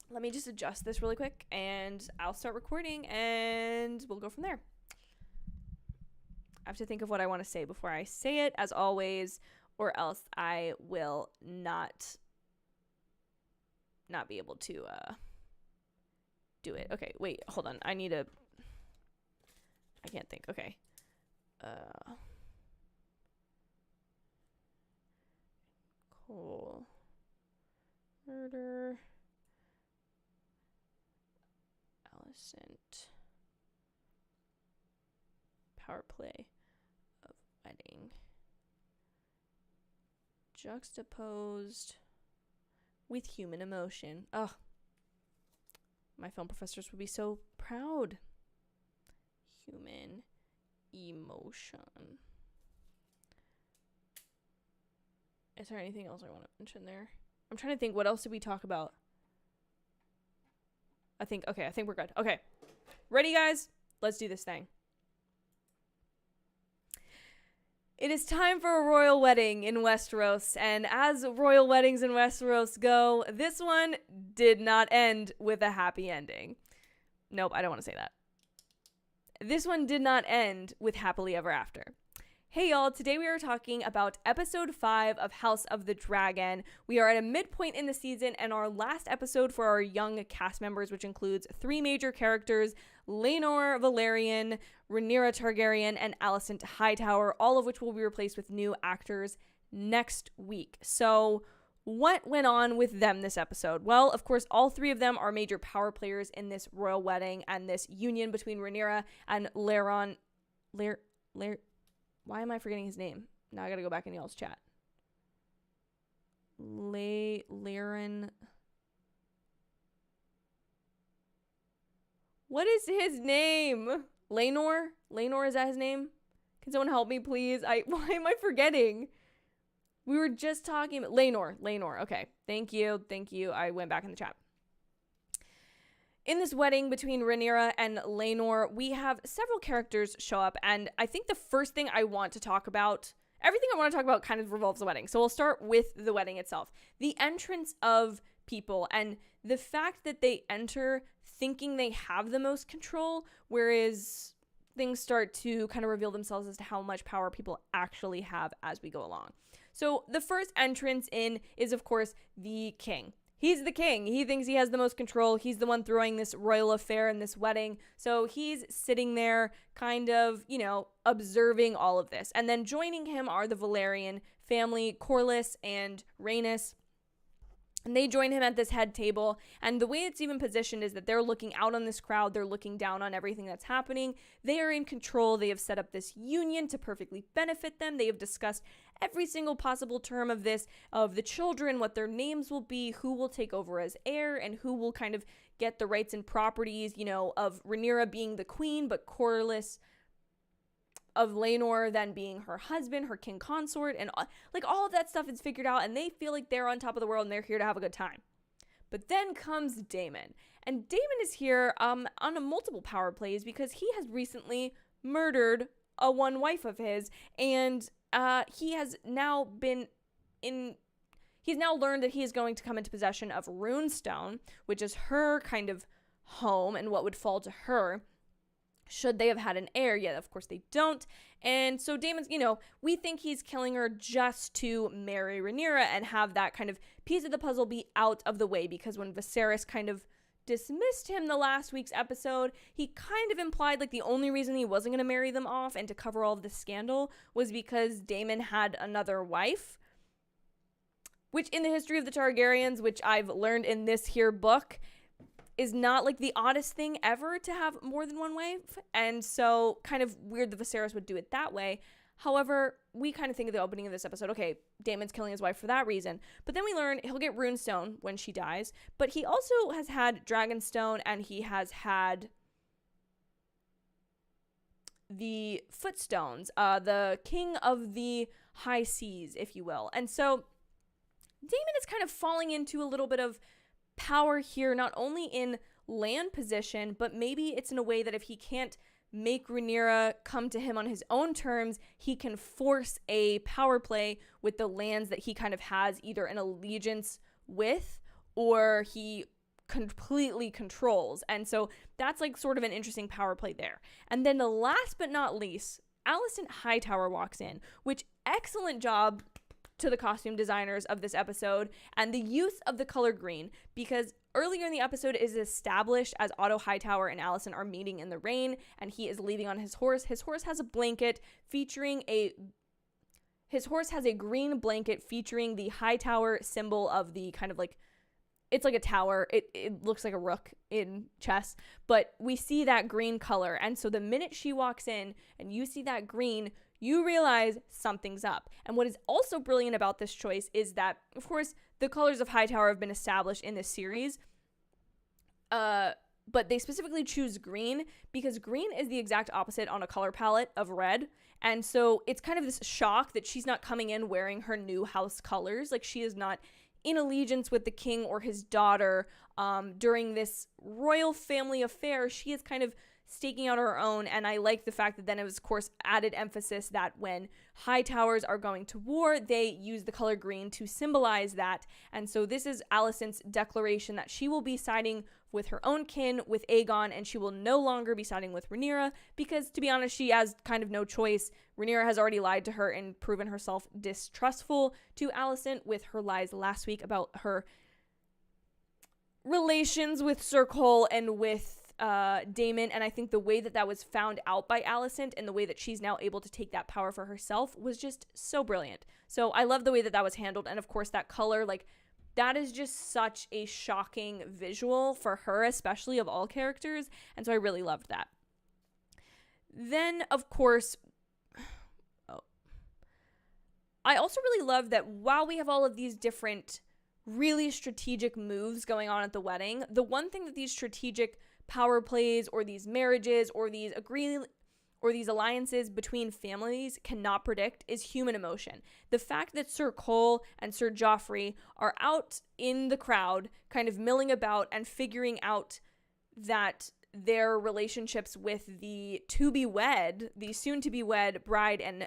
Speaker 1: let me just adjust this really quick, and I'll start recording, and we'll go from there. I have to think of what I want to say before I say it, as always, or else I will not be able to do it. Okay, wait, hold on. I can't think. Okay. Cole. Murder. Alicent. Power play. Wedding juxtaposed with human emotion. Oh, my film professors would be so proud. Human emotion. Is there anything else I want to mention there? I'm trying to think, what else did we talk about? I think we're good. Okay. Ready, guys? Let's do this thing. It is time for a royal wedding in Westeros, and as royal weddings in Westeros go, this one did not end with a happy ending. Nope, I don't want to say that. This one did not end with happily ever after. Hey y'all, today we are talking about episode 5 of House of the Dragon. We are at a midpoint in the season and our last episode for our young cast members, which includes 3 major characters, Laenor Velaryon, Rhaenyra Targaryen, and Alicent Hightower, all of which will be replaced with new actors next week. So what went on with them this episode? Well, of course, all 3 of them are major power players in this royal wedding and this union between Rhaenyra and why am I forgetting his name? Now I gotta go back in y'all's chat. Laren. What is his name? Laenor? Laenor, is that his name? Can someone help me, please? Why am I forgetting? We were just talking about Rhaneyra. Okay. Thank you. I went back in the chat. In this wedding between Rhaneyra and Rhaneyra, we have several characters show up, and I think the first thing I want to talk about, everything I want to talk about kind of revolves the wedding. So we'll start with the wedding itself. The entrance of people and the fact that they enter thinking they have the most control, whereas things start to kind of reveal themselves as to how much power people actually have as we go along. So the first entrance in is, of course, the king. He's the king. He thinks he has the most control. He's the one throwing this royal affair in this wedding. So he's sitting there kind of, observing all of this. And then joining him are the Velaryon family, Corlys and Rhaenys. And they join him at this head table. And the way it's even positioned is that they're looking out on this crowd. They're looking down on everything that's happening. They are in control. They have set up this union to perfectly benefit them. They have discussed every single possible term of this, of the children, what their names will be, who will take over as heir, and who will kind of get the rights and properties, of Rhaenyra being the queen, but Corlys of Rhaenyra then being her husband, her king consort, and all of that stuff is figured out, and they feel like they're on top of the world and they're here to have a good time. But then comes Daemon, and Daemon is here on a multiple power plays because he has recently murdered a one wife of his, and he has now he's now learned that he is going to come into possession of Runestone, which is her kind of home and what would fall to her should they have had an heir. Yet, of course, they don't. And so Daemon's, we think he's killing her just to marry Rhaenyra and have that kind of piece of the puzzle be out of the way, because when Viserys kind of dismissed him the last week's episode, he kind of implied the only reason he wasn't going to marry them off and to cover all of this scandal was because Daemon had another wife, which in the history of the Targaryens, which I've learned in this here book, is not the oddest thing ever to have more than one wife. And so kind of weird that Viserys would do it that way. However, we kind of think of the opening of this episode, okay, Daemon's killing his wife for that reason. But then we learn he'll get Runestone when she dies. But he also has had Dragonstone, and he has had the Footstones, the king of the high seas, if you will. And so Daemon is kind of falling into a little bit of power here, not only in land position, but maybe it's in a way that if he can't make Rhaenyra come to him on his own terms, he can force a power play with the lands that he kind of has either an allegiance with or he completely controls. And so that's sort of an interesting power play there. And then the last but not least, Alicent Hightower walks in, which excellent job to the costume designers of this episode and the use of the color green, because earlier in the episode it is established as Otto Hightower and Alicent are meeting in the rain and he is leaving on his horse. His horse has a blanket featuring his horse has a green blanket featuring the Hightower symbol of the kind of it's like a tower. It looks like a rook in chess, but we see that green color. And so the minute she walks in and you see that green, you realize something's up. And what is also brilliant about this choice is that, of course, the colors of Hightower have been established in this series, but they specifically choose green because green is the exact opposite on a color palette of red. And so it's kind of this shock that she's not coming in wearing her new house colors. She is not in allegiance with the king or his daughter during this royal family affair. She is kind of staking out her own, and I like the fact that then it was, of course, added emphasis that when Hightowers are going to war, they use the color green to symbolize that. And so this is Alicent's declaration that she will be siding with her own kin, with Aegon, and she will no longer be siding with Rhaenyra because, to be honest, she has kind of no choice. Rhaenyra has already lied to her and proven herself distrustful to Alicent with her lies last week about her relations with Sir Cole and with Daemon, and I think the way that that was found out by Alicent and the way that she's now able to take that power for herself was just so brilliant. So I love the way that that was handled, and of course that color, that is just such a shocking visual for her, especially of all characters, and so I really loved that. Then, of course, I also really love that while we have all of these different really strategic moves going on at the wedding, the one thing that these strategic power plays or these marriages or these or these alliances between families cannot predict is human emotion. The fact that Sir Cole and Sir Joffrey are out in the crowd, kind of milling about and figuring out that their relationships with the soon-to-be-wed bride and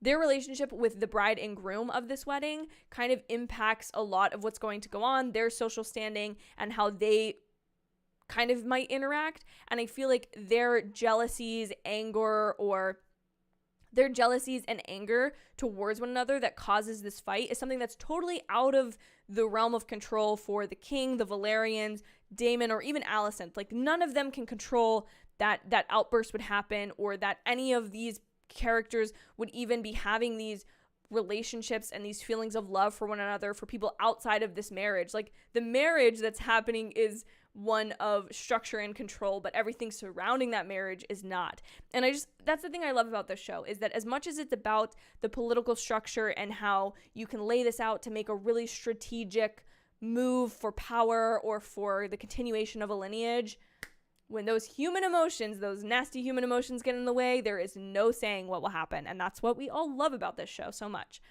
Speaker 1: their relationship with the bride and groom of this wedding kind of impacts a lot of what's going to go on, their social standing, and how they kind of might interact. And I feel like their jealousies and anger towards one another that causes this fight is something that's totally out of the realm of control for the king, the Valerians, Daemon, or even Alicent. Like, none of them can control that outburst would happen, or that any of these characters would even be having these relationships and these feelings of love for one another for people outside of this marriage. Like, the marriage that's happening is one of structure and control, but everything surrounding that marriage is not. And that's the thing I love about this show, is that as much as it's about the political structure and how you can lay this out to make a really strategic move for power or for the continuation of a lineage, when those human emotions, those nasty human emotions get in the way, there is no saying what will happen. And that's what we all love about this show so much.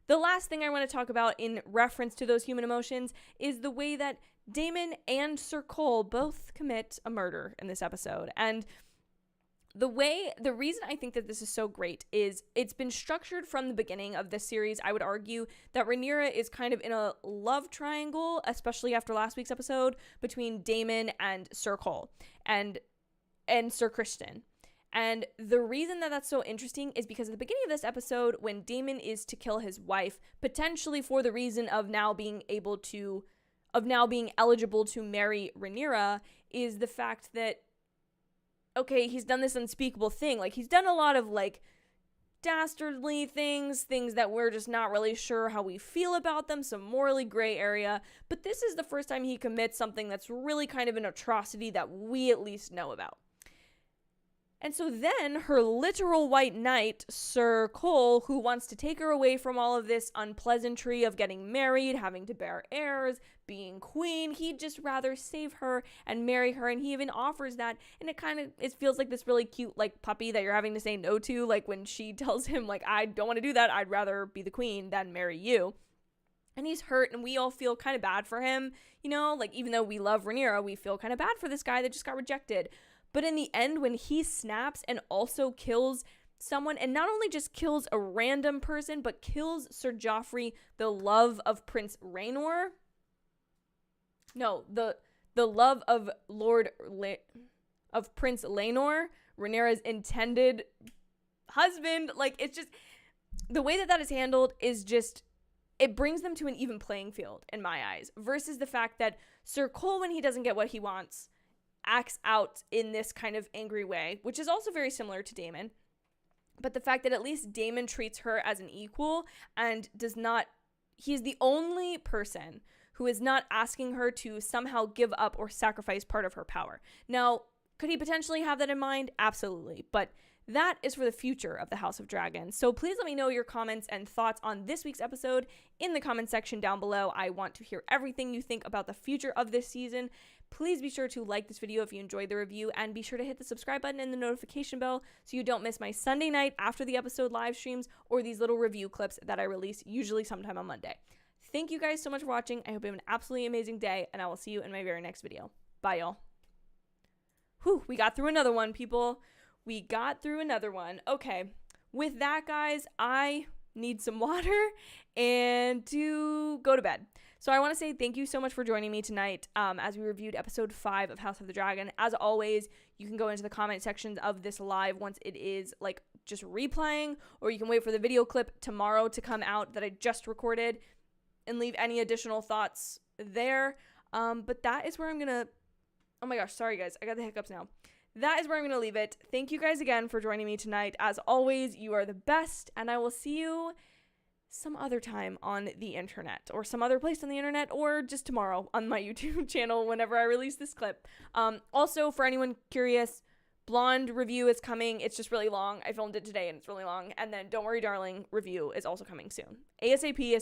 Speaker 1: The last thing I want to talk about in reference to those human emotions is the way that Daemon and Sir Cole both commit a murder in this episode. And the reason I think that this is so great is it's been structured from the beginning of this series. I would argue that Rhaenyra is kind of in a love triangle, especially after last week's episode, between Daemon and Sir Cole and Sir Criston. And the reason that that's so interesting is because at the beginning of this episode, when Daemon is to kill his wife, potentially for the reason of now being eligible to marry Rhaenyra, is the fact that, okay, he's done this unspeakable thing. Like, he's done a lot of, like, dastardly things that we're just not really sure how we feel about them, some morally gray area. But this is the first time he commits something that's really kind of an atrocity that we at least know about. And so then her literal white knight, Sir Cole, who wants to take her away from all of this unpleasantry of getting married, having to bear heirs, being queen, he'd just rather save her and marry her. And he even offers that. And it feels like this really cute, like, puppy that you're having to say no to. Like, when she tells him, like, I don't want to do that. I'd rather be the queen than marry you. And he's hurt, and we all feel kind of bad for him. You know, like, even though we love Rhaenyra, we feel kind of bad for this guy that just got rejected. But in the end, when he snaps and also kills someone, and not only just kills a random person, but kills Sir Joffrey, the love of Prince Rhaenor. No, the love of of Prince Laenor, Rhaenyra's intended husband. Like, it's just, the way that is handled is just, it brings them to an even playing field in my eyes, versus the fact that Sir Cole, when he doesn't get what he wants, acts out in this kind of angry way, which is also very similar to Daemon. But the fact that at least Daemon treats her as an equal and he's the only person who is not asking her to somehow give up or sacrifice part of her power. Now, could he potentially have that in mind? Absolutely. But that is for the future of the House of Dragons. So please let me know your comments and thoughts on this week's episode in the comment section down below. I want to hear everything you think about the future of this season. Please be sure to like this video if you enjoyed the review, and be sure to hit the subscribe button and the notification bell so you don't miss my Sunday night after the episode live streams or these little review clips that I release usually sometime on Monday. Thank you guys so much for watching. I hope you have an absolutely amazing day, and I will see you in my very next video. Bye, y'all. Whew, we got through another one, people. We got through another one. Okay, with that, guys, I need some water and to go to bed. So I want to say thank you so much for joining me tonight as we reviewed episode 5 of House of the Dragon. As always, you can go into the comment sections of this live once it is, like, just replaying, or you can wait for the video clip tomorrow to come out that I just recorded and leave any additional thoughts there. But that is where I'm going to... Oh my gosh, sorry guys, I got the hiccups now. That is where I'm going to leave it. Thank you guys again for joining me tonight. As always, you are the best, and I will see you some other time on the internet, or some other place on the internet, or just tomorrow on my YouTube channel whenever I release this clip. Also, for anyone curious, Blonde review is coming. It's just really long. I filmed it today and it's really long. And then Don't Worry Darling review is also coming soon. ASAP.